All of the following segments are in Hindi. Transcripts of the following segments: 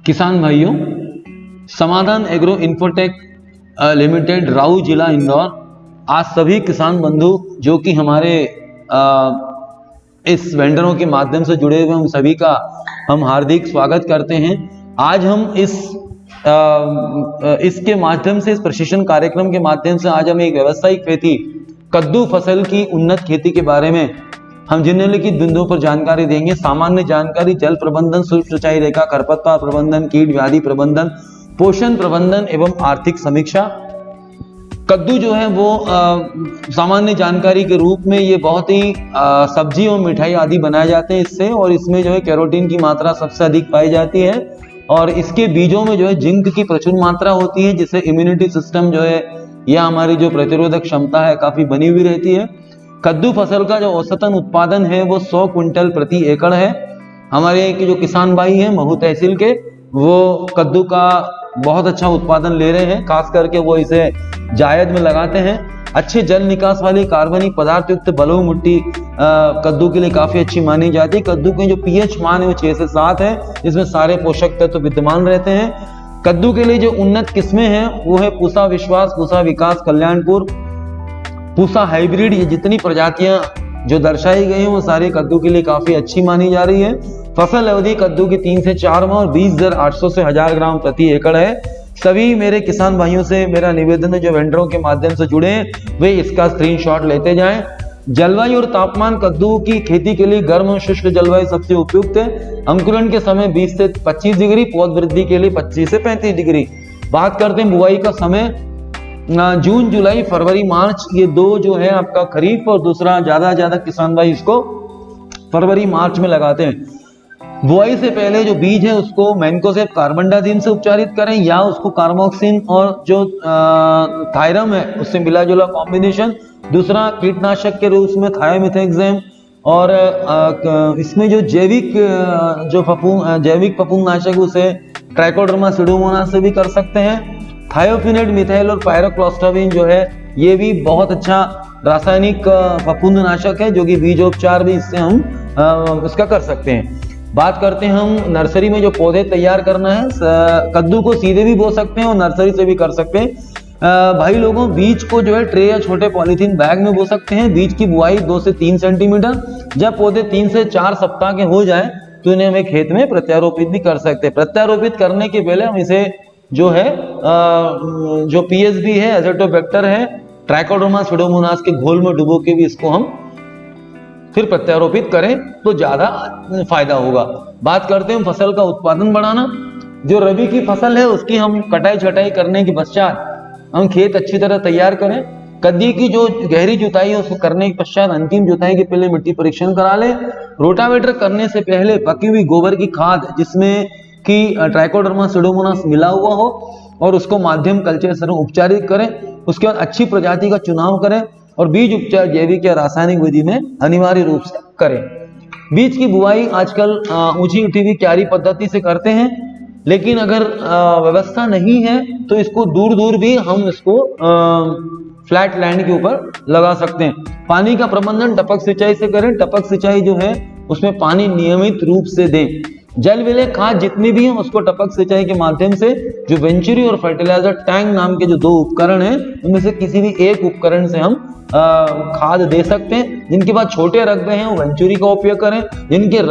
किसान भाइयों, समाधान एग्रो इन्फोटेक लिमिटेड राऊ जिला इंदौर आज सभी किसान बंधु जो कि हमारे इस वेंडरों के माध्यम से जुड़े हुए उन सभी का हम हार्दिक स्वागत करते हैं। आज हम इसके माध्यम से, इस प्रशिक्षण कार्यक्रम के माध्यम से आज हम एक व्यावसायिक खेती कद्दू फसल की उन्नत खेती के बारे में हम निम्नलिखित बिंदुओं पर जानकारी देंगे। सामान्य जानकारी, जल प्रबंधन, सूक्ष्म सिंचाई रेखा, खरपतवार प्रबंधन, कीट व्याधि प्रबंधन, पोषण प्रबंधन एवं आर्थिक समीक्षा। कद्दू जो है वो सामान्य जानकारी के रूप में ये बहुत ही सब्जी और मिठाई आदि बनाए जाते हैं इससे, और इसमें जो है कैरोटीन की मात्रा सबसे अधिक पाई जाती है और इसके बीजों में जो है जिंक की प्रचुर मात्रा होती है, जिससे इम्यूनिटी सिस्टम जो है या हमारी जो प्रतिरोधक क्षमता है काफी बनी हुई रहती है। कद्दू फसल का जो औसतन उत्पादन है वो 100 क्विंटल प्रति एकड़ है। हमारे जो किसान भाई हैं महू तहसील के, वो कद्दू का बहुत अच्छा उत्पादन ले रहे हैं, खास करके वो इसे जायद में लगाते हैं। अच्छे जल निकास वाली कार्बनिक पदार्थ युक्त बलुई मिट्टी कद्दू के लिए काफी अच्छी मानी जाती है। कद्दू के जो पीएच मान है वो 6 से 7 है, इसमें सारे पोषक तत्व विद्यमान रहते हैं। कद्दू के लिए जो उन्नत किस्में हैं वो है पूसा विश्वास, पूसा विकास, कल्याणपुर, पूसा हाइब्रिड। ये जितनी प्रजातियां जो दर्शाई गई हैं वो सारी कद्दू के लिए काफी अच्छी मानी जा रही है। फसल अवधि कद्दू की 3 से 4 माह और 20,800 से 1000 ग्राम प्रति एकड़ है। सभी मेरे किसान भाइयों से मेरा निवेदन है जो वेंडरों के माध्यम से जुड़े हैं वे इसका स्क्रीनशॉट लेते जाएं। जलवायु और तापमान, कद्दू की खेती के लिए गर्म और शुष्क जलवायु सबसे उपयुक्त है। अंकुरण के समय 20 से 25 डिग्री, पौध वृद्धि के लिए 25 से 35 डिग्री। बात करते हैं बुआई का समय, जून, जुलाई, फरवरी, मार्च, ये दो जो है आपका खरीफ, और दूसरा ज्यादा किसान भाई इसको फरवरी मार्च में लगाते हैं। बुआई से पहले जो बीज है उसको मैनकोजेब कार्बनडाजिम से उपचारित करें या उसको कार्बोक्सिन और जो थायरम है उससे मिला जुला कॉम्बिनेशन। दूसरा कीटनाशक के रूप में थायोमिथाक्सम, और इसमें जो जैविक फफूंदनाशक उसे ट्राइकोडर्मा सुडोमोनास से भी कर सकते हैं। थायोफिनेट, मिथाइल और पायरोक्लोस्ट्राबिन जो है ये भी बहुत अच्छा रासायनिक फफूंदनाशक है जो कि बीजोपचार भी इससे हम इसका कर सकते हैं। बात करते हैं हम नर्सरी में जो पौधे तैयार करना है, कद्दू को सीधे भी बो सकते हैं और नर्सरी से भी कर सकते हैं। भाई लोगों, बीज को जो है ट्रे या छोटे पॉलीथीन बैग में बो सकते हैं। बीज की बुआई 2 से 3 सेंटीमीटर। जब पौधे 3 से 4 सप्ताह के हो जाए तो इन्हें हम खेत में प्रत्यारोपित भी कर सकते हैं। प्रत्यारोपित करने के पहले हम इसे जो है जो पीएसबी है, एज़ोटोबैक्टर है, ट्राइकोडर्मा सुडोमोनास के घोल में डुबो के भी इसको हम फिर प्रत्यारोपित करें तो ज्यादा फायदा होगा। बात करते हैं फसल का उत्पादन बढ़ाना। जो रबी की फसल है उसकी हम कटाई छटाई करने के पश्चात हम खेत अच्छी तरह तैयार करें। कद्दी की जो गहरी जुताई है उसको करने के पश्चात अंतिम जुताई के पहले मिट्टी परीक्षण करा लें। रोटावेटर करने से पहले पकी हुई गोबर की खाद जिसमें कि ट्राइकोडर्मा सुडोमोनास मिला हुआ हो और उसको माध्यम कल्चर से उपचारित करें। उसके बाद अच्छी प्रजाति का चुनाव करें और बीज उपचार जैविक या रासायनिक विधि में अनिवार्य रूप से करें। बीज की बुआई आजकल ऊंची उठी हुई क्यारी पद्धति से करते हैं, लेकिन अगर व्यवस्था नहीं है तो इसको दूर दूर भी हम इसको फ्लैट लैंड के ऊपर लगा सकते हैं। पानी का प्रबंधन टपक सिंचाई से करें। टपक सिंचाई जो है उसमें पानी नियमित रूप से दें। जल विलय खाद जितनी भी है उसको टपक सिंचाई के माध्यम से जो वेंचुरी और फर्टिलाइजर टैंक नाम के जो 2 उपकरण हैं उनमें से किसी भी एक उपकरण से हम खाद दे सकते हैं। जिनके पास छोटे रकबे हैं वो वेंचुरी का उपयोग करें, जिनके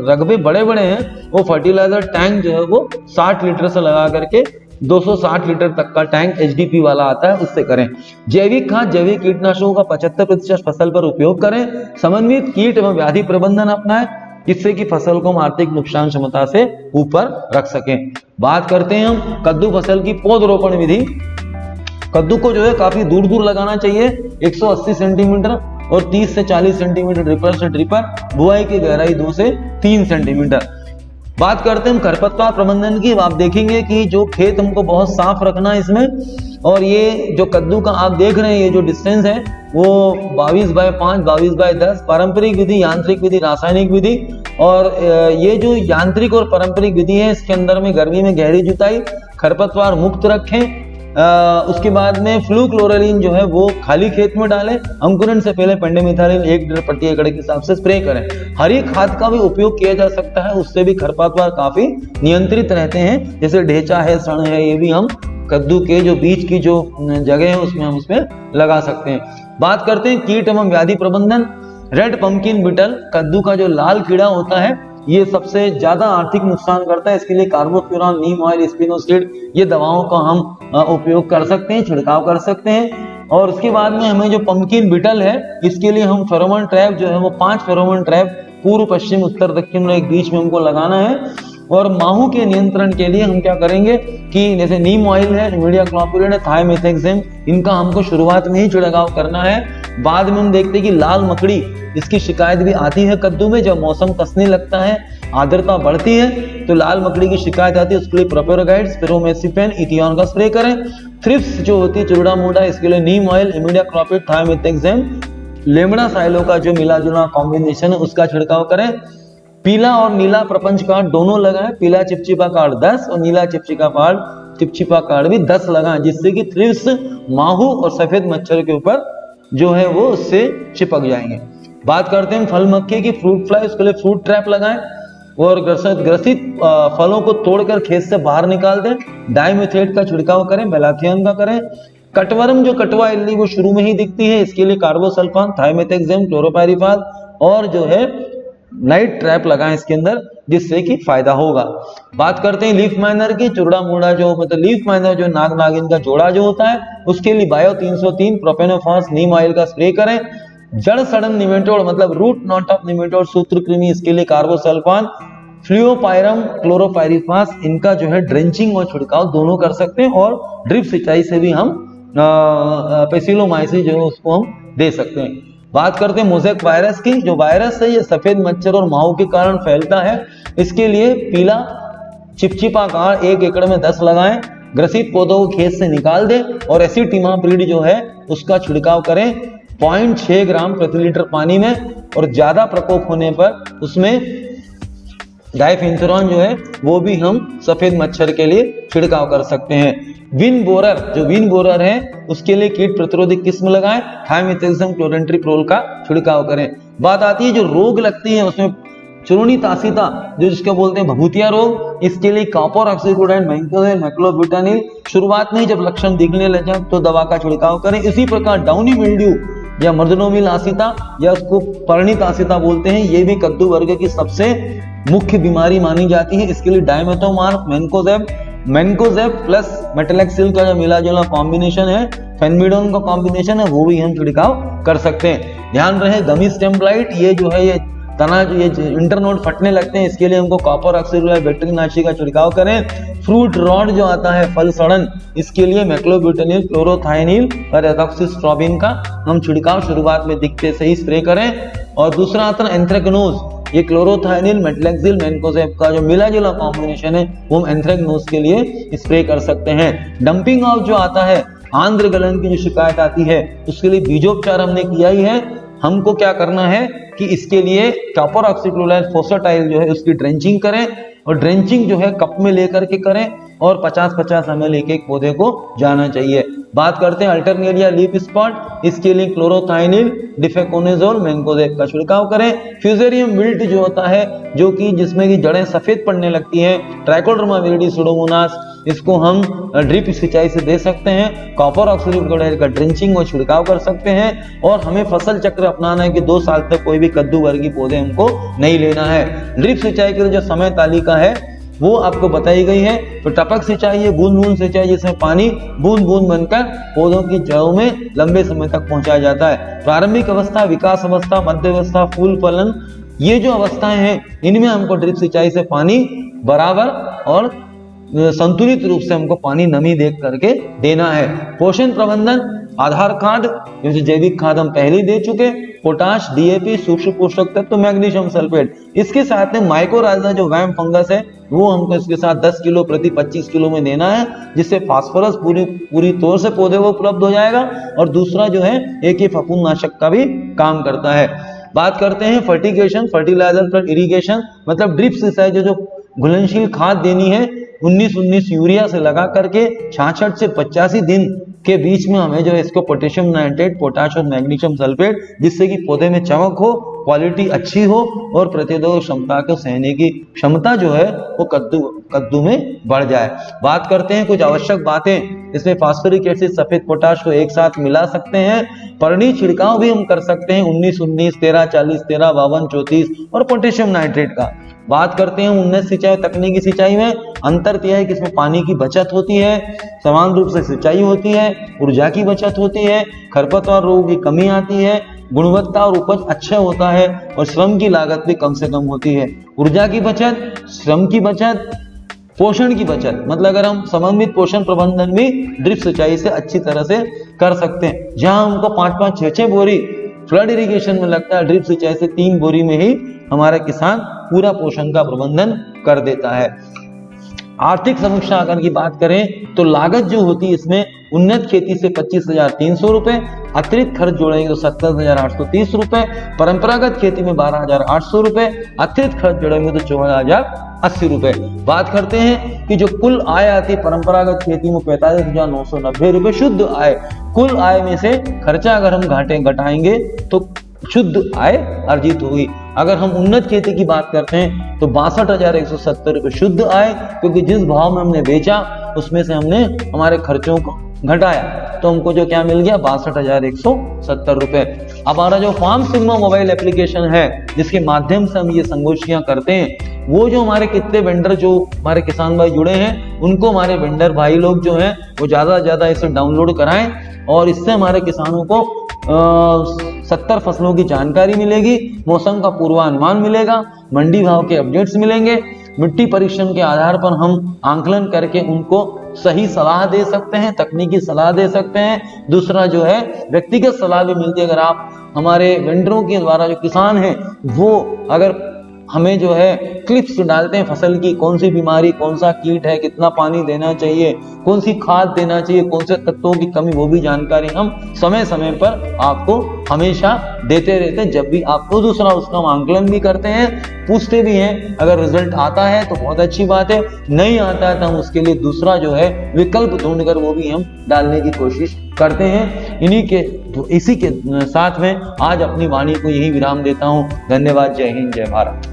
रकबे बड़े बड़े हैं वो फर्टिलाइजर टैंक जो है वो 60 लीटर से लगा करके 260 लीटर तक का टैंक एचडीपी वाला आता है उससे करें। जैविक खाद, जैविक कीटनाशकों का 75% फसल पर उपयोग करें। समन्वित कीट एवं व्याधि प्रबंधन अपनाएं जिससे कि फसल को हम आर्थिक नुकसान क्षमता से ऊपर रख सकें। बात करते हैं हम कद्दू फसल की पौधरोपण विधि। कद्दू को जो है काफी दूर दूर लगाना चाहिए, 180 सेंटीमीटर और 30 से 40 सेंटीमीटर ड्रिपर से ड्रिपर। बुआई की गहराई 2 से 3 सेंटीमीटर। बात करते हैं हम खरपतवार प्रबंधन की। आप देखेंगे कि जो खेत हमको बहुत साफ रखना है इसमें, और ये जो कद्दू का आप देख रहे हैं ये जो डिस्टेंस है वो 22/5, 22/10 पारंपरिक विधि, यांत्रिक विधि, रासायनिक विधि। और ये जो यांत्रिक और पारंपरिक विधि है इसके अंदर में गर्मी में गहरी जुताई, खरपतवार मुक्त रखें उसके बाद में फ्लूक्लोरालिन जो है वो खाली खेत में डालें। अंकुरण से पहले पेंडिमिथालिन 1 लीटर प्रति एकड़ के हिसाब से स्प्रे करें। हरी खाद का भी उपयोग किया जा सकता है, उससे भी खरपतवार काफी नियंत्रित रहते हैं। जैसे ढेंचा है, सण है, ये भी हम कद्दू के जो बीज की जो जगह है उसमें हम उसमें लगा सकते हैं। बात करते हैं कीट एवं व्याधि प्रबंधन। रेड पंपकिन बीटल, कद्दू का जो लाल कीड़ा होता है, ये सबसे ज्यादा आर्थिक नुकसान करता है। इसके लिए कार्बोफ्यूरॉन, नीम ऑयल, स्पिनोसाइड ये दवाओं का हम उपयोग कर सकते हैं, छिड़काव कर सकते हैं। और उसके बाद में हमें जो पंपकिन बीटल है, इसके लिए हम फेरोमोन ट्रैप जो है वो 5 फेरोमोन ट्रैप पूर्व, पश्चिम, उत्तर, दक्षिण में एक बीच में हमको लगाना है। और माहू के नियंत्रण के लिए हम क्या करेंगे कि जैसे नीम ऑयल है, इमिडाक्लोपिड है, थाइमेथाक्साम, इनका हमको शुरुआत में ही छिड़काव करना है। बाद में हम देखते हैं कि लाल मकड़ी, इसकी शिकायत भी आती है कद्दू में। जब मौसम कसने लगता है, आर्द्रता बढ़ती है, तो लाल मकड़ी की शिकायत आती है। उसके लिए प्रोपेरोगाइड्स, पिरोमेसिफेन, इथियोन का स्प्रे करें। थ्रिप्स जो होती है, चुरड़ा मुड़ा, इसके लिए नीम ऑयल, इमिडाक्लोपिड, थाइमेथाक्साम, लेमड़ा साइलो का जो मिला जुला कॉम्बिनेशन है उसका छिड़काव करें। पीला और नीला प्रपंच कार्ड दोनों लगाएं। पीला चिपचिपा कार्ड 10 और नीला चिपचिपा कार्ड भी 10 लगाएं, जिससे कि थ्रिप्स, माहू और सफेद मच्छर के ऊपर जो है वो उससे चिपक जाएंगे। बात करते हैं फल मक्खी की, फ्रूट फ्लाई, उसके लिए फ्रूट ट्रैप लगाएं और ग्रसित फलों को तोड़कर खेत से बाहर निकाल दें। डाइमेथेट का छिड़काव करें, मेलाथियन का करें। कटवर्म जो कटवा इल्ली वो शुरू में ही दिखती है, इसके लिए कार्बोसल्फान, थाइमेथाक्साम, क्लोरोपाइरिफास और जो है नाइट ट्रैप लगाएं इसके अंदर, जिससे कि फायदा होगा। बात करते हैं लीफ माइनर की, चुरड़ा मुड़ा जो मतलब लीफ माइनर जो नाग नागिन का जोड़ा जो होता है, उसके लिए बायो 303, प्रोपेनोफॉस, नीम ऑयल का स्प्रे करें। जड़ सड़न निमेटोड मतलब रूट नॉट ऑफ निमेटोड, सूत्रकृमि, इसके लिए कार्बोसल्फान, फ्लूओपायरम, क्लोरोपाइरिफास, इनका जो है ड्रेंचिंग और छिड़काव दोनों कर सकते हैं। और ड्रिप सिंचाई से भी हम पेसिलोमाइसिस जो है उसको हम दे सकते हैं। बात करते हैं मोज़ेक वायरस की। जो वायरस है ये सफेद मच्छर और माहू के कारण फैलता है। इसके लिए पीला चिपचिपा कार्ड 1 एकड़ में 10 लगाएं। ग्रसित पौधों को खेत से निकाल दें और एसिटिमाप्रिड जो है उसका छिड़काव करें 0.6 ग्राम प्रति लीटर पानी में। और ज्यादा प्रकोप होने पर उसमें डाइफेंथुरान जो है वो भी हम सफेद मच्छर के लिए छिड़काव कर सकते हैं। विन बोरर, जो विन बोरर है उसके लिए कीट प्रतिरोधी किस्म लगाएं। थाइमेथाक्साम, क्लोरेंट्रीप्रोल का छिड़काव करें। बात आती है जो रोग लगती है उसमें चूर्णी तासिता, जो जिसको बोलते हैं भभूतिया रोग, इसके लिए कॉपर ऑक्सीक्लोराइड, मैंकोजेब, मैक्लोब्यूटानिल शुरुआत में ही जब लक्षण दिखने लगे तो दवा का छिड़काव करें। इसी प्रकार डाउनी मिल्ड्यू या मर्दनोमिल आसिता या उसको पर्णित आसिता बोलते हैं, ये भी कद्दू वर्ग की सबसे मुख्य बीमारी मानी जाती है। इसके लिए डाइमेथोमार्फ, मैनकोजेब प्लस मेटलैक्सिल का जो मिला जुला कॉम्बिनेशन है, फेनमिडोन का कॉम्बिनेशन है, वो भी हम छिड़काव कर सकते हैं। ध्यान रहे गमी स्टेम ब्लाइट, ये जो है ये तना ये इंटरनोड फटने लगते हैं, इसके लिए हमको कॉपर ऑक्सीक्लोराइड बैक्टीरियानाशी का छिड़काव करें। फ्रूट रॉट जो आता है फल सड़न, इसके लिए मैक्लोब्यूटेनिल, क्लोरोथाइनिल और एथॉक्सिस्ट्रोबिन का हम छिड़काव शुरुआत में दिखते से ही स्प्रे करें। और दूसरा आता है एंथ्रेक्नोज, ये क्लोरोथाइनिल, मेटलैक्सिल, मैनकोजेब का जो मिला जुला कॉम्बिनेशन है वो हम एंथ्रेक्नोज के लिए स्प्रे कर सकते हैं। डंपिंग ऑफ जो आता है, आंध्र गलन की जो शिकायत आती है, उसके लिए बीजोपचार हमने किया ही है। हमको क्या करना है कि इसके लिए कॉपर ऑक्सीक्लोराइड फोसटाइल जो है उसकी ड्रेंचिंग करें। और ड्रेंचिंग जो है कप में लेकर के करें और 50-50 ml एक पौधे को जाना चाहिए। बात करते हैं अल्टरनेरिया लीफ स्पॉट, इसके लिए क्लोरोथाइनिल, डिफेकोनेजोल, मैंकोजेब का छिड़काव करें। फ्यूजेरियम विल्ट जो होता है, जो कि जिसमें की जड़ें सफेद पड़ने लगती हैं, ट्राइकोडर्मा विरिडी, सुडोमोनास, इसको हम ड्रिप सिंचाई से दे सकते हैं। कॉपर ऑक्सीक्लोराइड का ड्रेंचिंग और छिड़काव कर सकते हैं। और हमें फसल चक्र अपनाना है कि 2 साल तक कोई भी कद्दू वर्गीय पौधे हमको नहीं लेना है। ड्रिप सिंचाई के लिए जो समय तालिका है वो आपको बताई गई है। तो टपक सिंचाई है, बूंद बूंद सिंचाई, जिसमें पानी बूंद बूंद बनकर पौधों की जड़ों में लंबे समय तक पहुंचाया जाता है। प्रारंभिक अवस्था, विकास अवस्था, मध्य अवस्था, फूल फलन, ये जो अवस्थाएं हैं इनमें हमको ड्रिप सिंचाई से पानी बराबर और संतुलित रूप से हमको पानी नमी देख करके देना है। पोषण प्रबंधन, आधार कार्ड जैसे जैविक खाद हम पहले ही दे चुके, पोटाश, डीएपी, सूक्ष्म पोषक तत्व, मैग्नीशियम सल्फेट, इसके साथ में माइकोराइजा जो वैम फंगस है वो हमको इसके साथ 10 किलो प्रति 25 किलो में देना है, जिससे फास्फोरस पूरी तौर से पौधे को उपलब्ध हो जाएगा। और दूसरा जो है एक फफूंदनाशक का भी काम करता है। बात करते हैं फर्टिगेशन, फर्टिलाइजर प्लस इरिगेशन, मतलब ड्रिप सिंचाई जो घुलनशील खाद देनी है 19-19 यूरिया से लगा करके 66 से 85 दिन के बीच में हमें जो है इसको पोटेशियम नाइट्रेट, पोटाश और मैग्नीशियम सल्फेट, जिससे कि पौधे में चमक हो, क्वालिटी अच्छी हो और प्रतिरोधक क्षमता को सहने की क्षमता जो है वो कद्दू में बढ़ जाए। बात करते हैं कुछ आवश्यक बातें। इसमें फास्फोरिक एसिड, सफेद पोटाश को एक साथ मिला सकते हैं। परनी छिड़काव भी हम कर सकते हैं 19-19, 13-40, 13-52, 34 और पोटेशियम नाइट्रेट का। बात करते हैं उन्नत सिंचाई, तकनीकी सिंचाई में अंतर यह है कि इसमें पानी की बचत होती है, समान रूप से सिंचाई होती है, ऊर्जा की बचत होती है, खरपतवार रोग की कमी आती है, गुणवत्ता और उपज अच्छा होता है और श्रम की लागत भी कम से कम होती है। ऊर्जा की बचत, श्रम की बचत, पोषण की बचत, मतलब अगर हम समन्वित पोषण प्रबंधन भी ड्रिप सिंचाई से अच्छी तरह से कर सकते हैं। जहां हमको 5-5, 6-6 बोरी फ्लड इरिगेशन में लगता है, ड्रिप सिंचाई से 3 बोरी में ही हमारा किसान पूरा पोषण का प्रबंधन कर देता है। आर्थिक समीक्षा अगर की बात करें तो लागत जो होती है इसमें उन्नत खेती से 25,300 रुपए, अतिरिक्त खर्च जोड़ेंगे तो 70,830 रुपए, परंपरागत खेती में 12,800 रुपए, अतिरिक्त खर्च जोड़ेंगे तो 14,080 रुपए। बात करते हैं कि जो कुल आय आती है परंपरागत खेती में 45,990 रुपए शुद्ध आय। कुल आय में से खर्चा अगर हम घटाएंगे तो शुद्ध आय अर्जित होगी। अगर हम उन्नत खेती की बात करते हैं तो 62,170 रुपए शुद्ध आय, क्योंकि जिस भाव में हमने बेचा उसमें से हमने हमारे खर्चों को घटाया तो हमको जो क्या मिल गया 62,170 रुपए। अब हमारा जो फार्म सिग्मा मोबाइल एप्लीकेशन है जिसके माध्यम से हम ये संगोष्ठियां करते हैं, वो जो हमारे कितने वेंडर जो हमारे किसान भाई जुड़े हैं उनको हमारे वेंडर भाई लोग जो हैं वो ज्यादा से ज्यादा इसे डाउनलोड कराएं और इससे हमारे किसानों को 70 फसलों की जानकारी मिलेगी, मौसम का पूर्वानुमान मिलेगा, मंडी भाव के अपडेट्स मिलेंगे, मिट्टी परीक्षण के आधार पर हम आंकलन करके उनको सही सलाह दे सकते हैं, तकनीकी सलाह दे सकते हैं। दूसरा जो है व्यक्तिगत सलाह भी मिलती है। अगर आप हमारे वेंडरों के द्वारा जो किसान हैं वो अगर हमें जो है क्लिप्स डालते हैं फसल की, कौन सी बीमारी, कौन सा कीट है, कितना पानी देना चाहिए, कौन सी खाद देना चाहिए, कौन से तत्वों की कमी, वो भी जानकारी हम समय समय पर आपको हमेशा देते रहते हैं। जब भी आपको दूसरा उसका हम आंकलन भी करते हैं, पूछते भी हैं। अगर रिजल्ट आता है तो बहुत अच्छी बात है, नहीं आता है तो हम उसके लिए दूसरा जो है विकल्प ढूंढकर वो भी हम डालने की कोशिश करते हैं। इसी के साथ में आज अपनी वाणी को यही विराम देता हूं। धन्यवाद। जय हिंद, जय भारत।